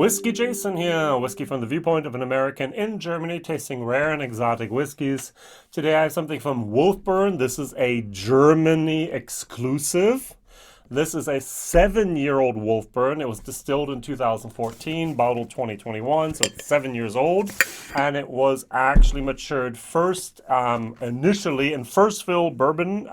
WhiskyJason here, whiskey from the viewpoint of an American in Germany, tasting rare and exotic whiskeys. Today I have something from Wolfburn. This is a Germany exclusive. This is a 7-year-old Wolfburn. It was distilled in 2014, bottled 2021, so it's 7 years old. And it was actually matured first, initially in first fill bourbon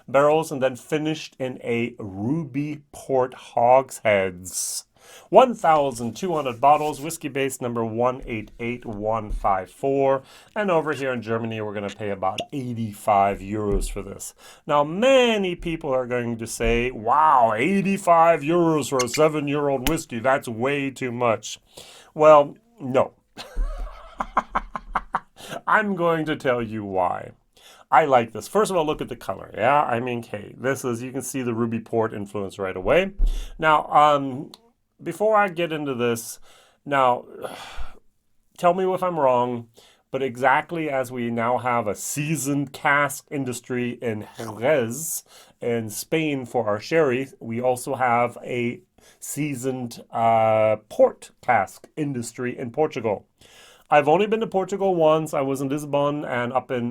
barrels, and then finished in a ruby port hogsheads. 1,200 bottles, Whiskybase number 188154. And over here in Germany, we're going to pay about 85 euros for this. Now, many people are going to say, wow, 85 euros for a 7-year-old whiskey. That's way too much. Well, no. I'm going to tell you why. I like this. First of all, look at the color. Yeah, I mean, okay, this is, you can see the ruby port influence right away. Now, before I get into this, now, tell me if I'm wrong, but exactly as we now have a seasoned cask industry in Jerez in Spain for our sherry, we also have a seasoned port cask industry in Portugal. I've only been to Portugal once. I was in Lisbon and up in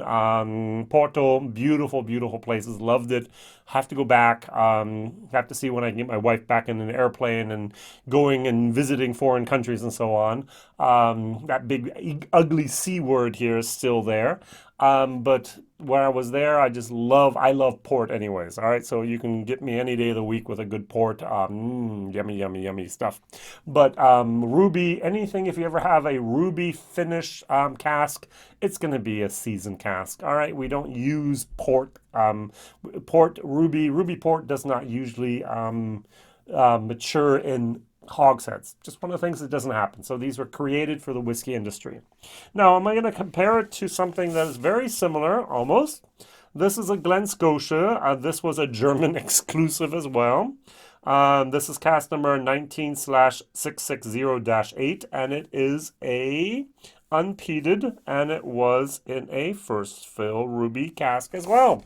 Porto. Beautiful, beautiful places. Loved it. Have to go back. Have to see when I can get my wife back in an airplane and going and visiting foreign countries and so on. That big ugly C word here is still there. But when I was there, I love port anyways. All right, so you can get me any day of the week with a good port. Yummy, yummy, yummy stuff. But ruby, anything, if you ever have a ruby finish cask, it's going to be a seasoned cask. All right, we don't use port. Ruby port does not usually mature in hogsheads. Just one of the things that doesn't happen. So these were created for the whiskey industry. Now, am I going to compare it to something that is very similar, almost? This is a Glen Scotia. This was a German exclusive as well. This is cask number 19/660-8, and it is a unpeated, and it was in a first fill ruby cask as well.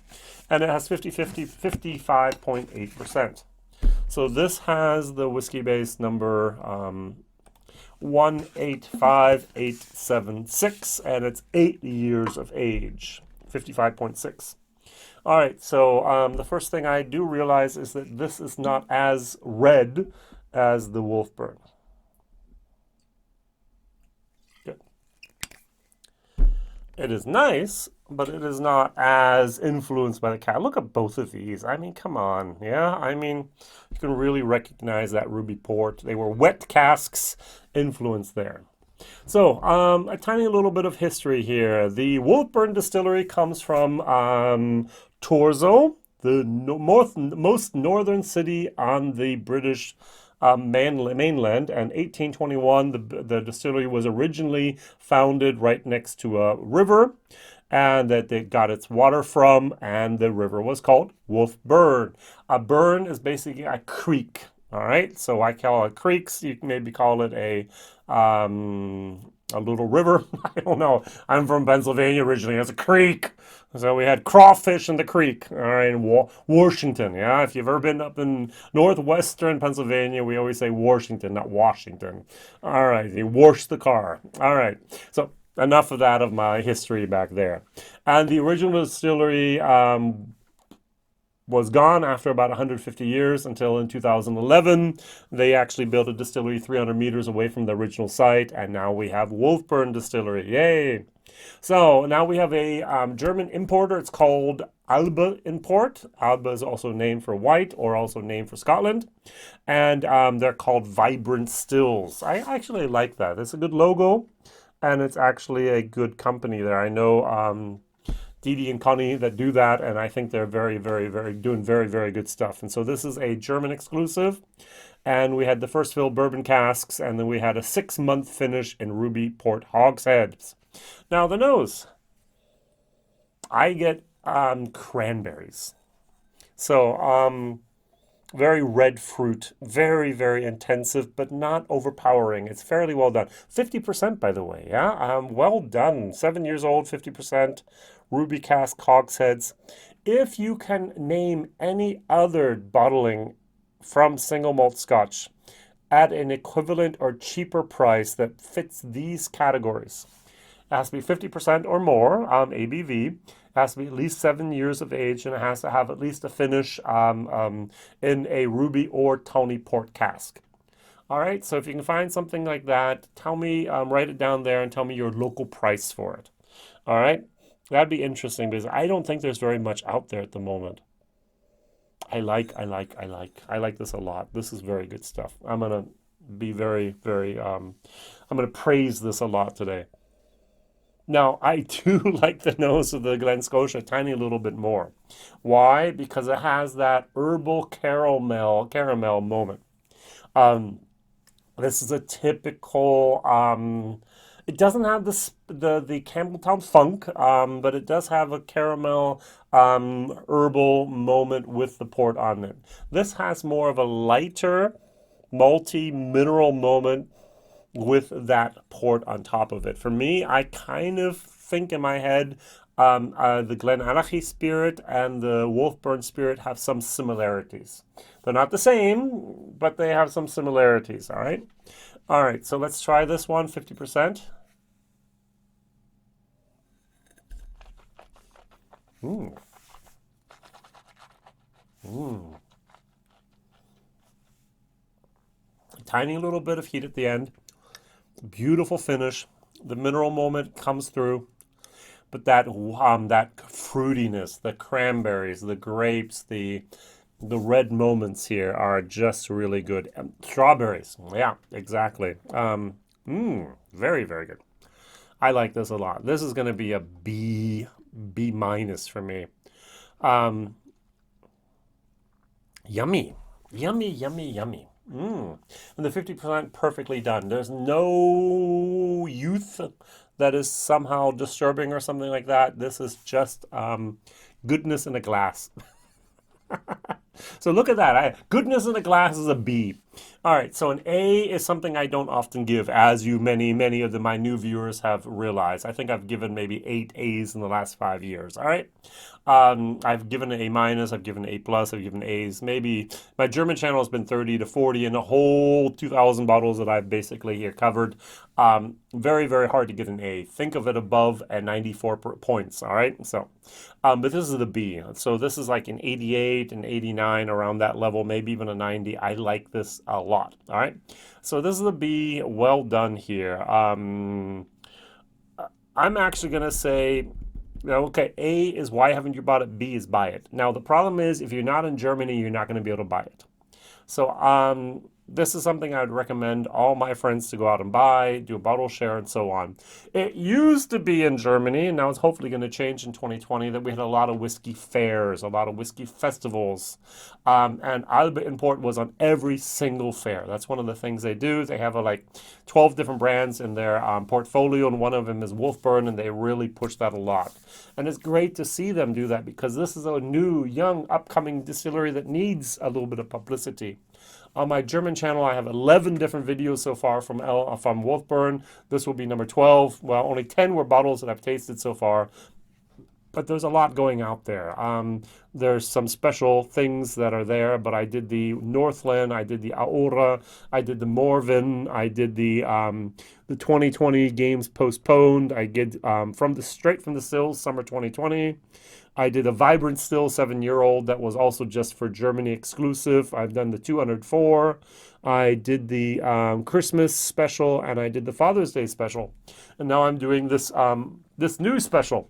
And it has 55.8%. So this has the Whiskybase number 185876, and it's 8 years of age, 55.6. All right, so the first thing I do realize is that this is not as red as the Wolfburn. Good. It is nice, but it is not as influenced by the cat. Look at both of these. I mean, come on. Yeah, I mean, you can really recognize that ruby port. They were wet casks influence there. So, a tiny little bit of history here. The Wolfburn distillery comes from Torzo, the most northern city on the British mainland, and 1821 the distillery was originally founded right next to a river, and that they got its water from, and the river was called Wolfburn. A burn is basically a creek. All right, so I call it creeks. You can maybe call it a little river. I don't know. I'm from Pennsylvania originally. It's a creek. So we had crawfish in the creek. All right, in Washington. Yeah, if you've ever been up in northwestern Pennsylvania, we always say Washington, not Washington. All right, you wash the car. All right, so enough of that of my history back there. And the original distillery was gone after about 150 years until in 2011. They actually built a distillery 300 meters away from the original site, and now we have Wolfburn Distillery. Yay! So now we have a German importer. It's called Alba Import. Alba is also named for white, or also named for Scotland. And they're called Vibrant Stills. I actually like that. It's a good logo, and it's actually a good company there. I know Didi and Connie that do that, and I think they're very, very, doing very, very good stuff. And so this is a German exclusive, and we had the first fill bourbon casks, and then we had a 6-month finish in ruby port hogsheads. Now the nose, I get cranberries. So very red fruit, very, very intensive, but not overpowering. It's fairly well done. 50%, by the way, yeah? Well done. 7 years old, 50%, ruby cask hogsheads. If you can name any other bottling from single malt Scotch at an equivalent or cheaper price that fits these categories. It has to be 50% or more ABV. It has to be at least 7 years of age, and it has to have at least a finish in a ruby or tawny port cask. All right, so if you can find something like that, tell me, write it down there and tell me your local price for it. All right, that'd be interesting because I don't think there's very much out there at the moment. I like this a lot. This is very good stuff. I'm gonna be I'm gonna praise this a lot today. Now, I do like the nose of the Glen Scotia a tiny little bit more. Why? Because it has that herbal caramel moment. Um, this is a typical. It doesn't have the Campbelltown funk, but it does have a caramel herbal moment with the port on it. This has more of a lighter, malty mineral moment with that port on top of it. For me, I kind of think in my head the Glenallachie spirit and the Wolfburn spirit have some similarities. They're not the same, but they have some similarities, all right? All right, so let's try this one, 50%. Ooh. Ooh. A tiny little bit of heat at the end. Beautiful finish. The mineral moment comes through, but that fruitiness, the cranberries, the grapes, the red moments here are just really good. Strawberries, yeah, exactly. Very, very good. I like this a lot. This is going to be a B minus for me. Yummy, yummy, yummy, yummy. And the 50% perfectly done. There's no youth that is somehow disturbing or something like that. This is just goodness in a glass. So look at that. Goodness in a glass is a B. All right, so an A is something I don't often give, as many of my new viewers have realized. I think I've given maybe 8 A's in the last 5 years, all right? I've given an A minus, I've given an A plus, I've given A's. Maybe my German channel has been 30 to 40 in the whole 2,000 bottles that I've basically here covered. Very, very hard to get an A. Think of it above at 94 points, all right? So, but this is the B. So this is like an 88, an 89, around that level, maybe even a 90. I like this a lot, all right? So this is the B. Well done here. I'm actually going to say, okay, A is why haven't you bought it? B is buy it. Now, the problem is if you're not in Germany, you're not going to be able to buy it. So this is something I would recommend all my friends to go out and buy, do a bottle share, and so on. It used to be in Germany, and now it's hopefully going to change in 2020, that we had a lot of whiskey fairs, a lot of whiskey festivals, and Alba Import was on every single fair. That's one of the things they do. They have like 12 different brands in their portfolio, and one of them is Wolfburn, and they really push that a lot. And it's great to see them do that because this is a new, young, upcoming distillery that needs a little bit of publicity. On my German channel, I have 11 different videos so far from Wolfburn. This will be number 12. Well, only 10 were bottles that I've tasted so far. But there's a lot going out there. There's some special things that are there, but I did the Northland, I did the Aura, I did the Morven, I did the 2020 games postponed. I did straight from the stills, summer 2020. I did a Vibrant Still 7-year-old that was also just for Germany exclusive. I've done the 204. I did the Christmas special, and I did the Father's Day special. And now I'm doing this this new special.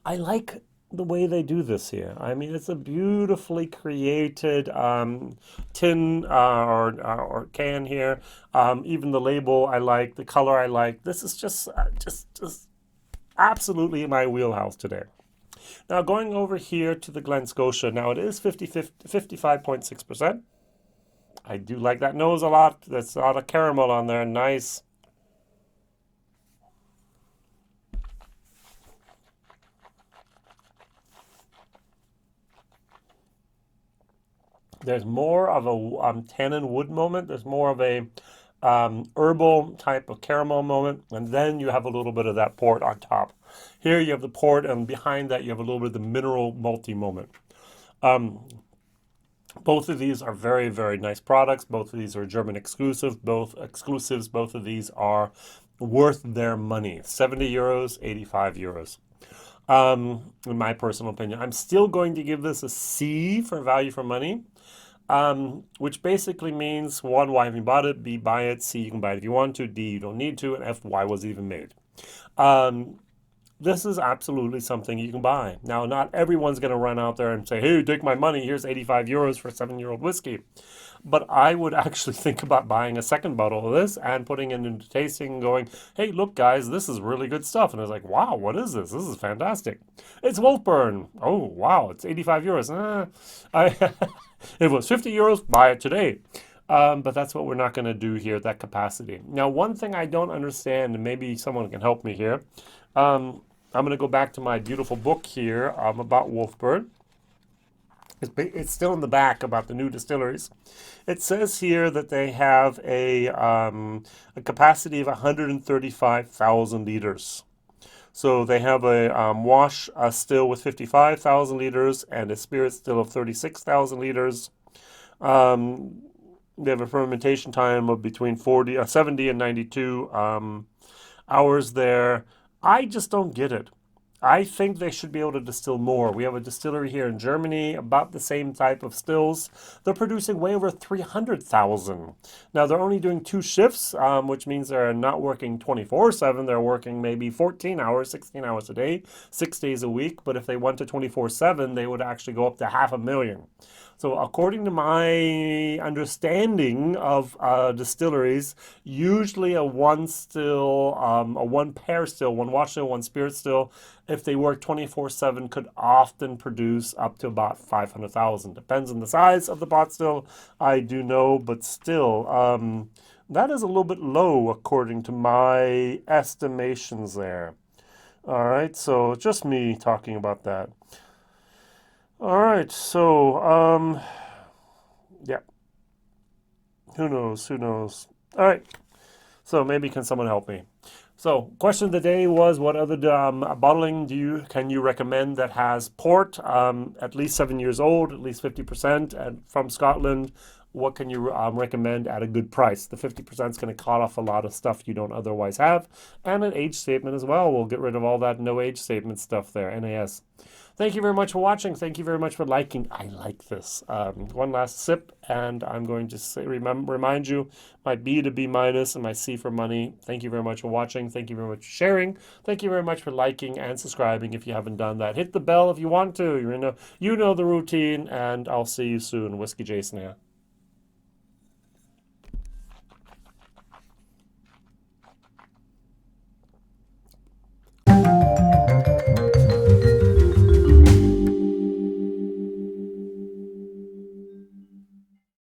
I like the way they do this here. I mean, it's a beautifully created tin or can here. Even the label I like, the color I like. This is just absolutely in my wheelhouse today. Now going over here to the Glen Scotia. Now it is 55.6%. I do like that nose a lot. There's a lot of caramel on there. Nice. There's more of a tannin wood moment. There's more of a herbal type of caramel moment. And then you have a little bit of that port on top. Here you have the port, and behind that you have a little bit of the mineral malty moment. Both of these are very, very nice products. Both of these are German exclusive, both exclusives. Both of these are worth their money. 70 euros, 85 euros. In my personal opinion, I'm still going to give this a C for value for money, which basically means one, why have you bought it? B, buy it. C, you can buy it if you want to. D, you don't need to. And F, why was it even made? This is absolutely something you can buy. Now, not everyone's going to run out there and say, hey, take my money. Here's 85 euros for a 7-year-old whiskey. But I would actually think about buying a second bottle of this and putting it into tasting and going, hey, look, guys, this is really good stuff. And I was like, wow, what is this? This is fantastic. It's Wolfburn. Oh, wow, it's 85 euros. It was 50 euros, buy it today. But that's what we're not going to do here at that capacity. Now, one thing I don't understand, and maybe someone can help me here, I'm going to go back to my beautiful book here about Wolfburn. It's still in the back about the new distilleries. It says here that they have a capacity of 135,000 liters. So they have a wash still with 55,000 liters and a spirit still of 36,000 liters. They have a fermentation time of between 70 and 92 hours there. I just don't get it. I think they should be able to distill more. We have a distillery here in Germany, about the same type of stills. They're producing way over 300,000. Now, they're only doing 2 shifts, which means they're not working 24/7. They're working maybe 14 hours, 16 hours a day, 6 days a week. But if they went to 24/7, they would actually go up to 500,000. So according to my understanding of distilleries, usually a one still, a one pair still, one wash still, one spirit still, if they work 24/7, could often produce up to about 500,000. Depends on the size of the pot still, I do know, but still, that is a little bit low according to my estimations there. All right, so just me talking about that. All right, so, yeah, who knows, who knows. All right, so maybe can someone help me? So, question of the day was, what other bottling can you recommend that has port, at least 7 years old, at least 50%, and from Scotland? What can you recommend at a good price? The 50% is going to cut off a lot of stuff you don't otherwise have, and an age statement as well. We'll get rid of all that no age statement stuff there, NAS. Thank you very much for watching. Thank you very much for liking. I like this. One last sip, and I'm going to remind you my B to B minus and my C for money. Thank you very much for watching. Thank you very much for sharing. Thank you very much for liking and subscribing if you haven't done that. Hit the bell if you want to. You know the routine, and I'll see you soon. Whiskey Jason here.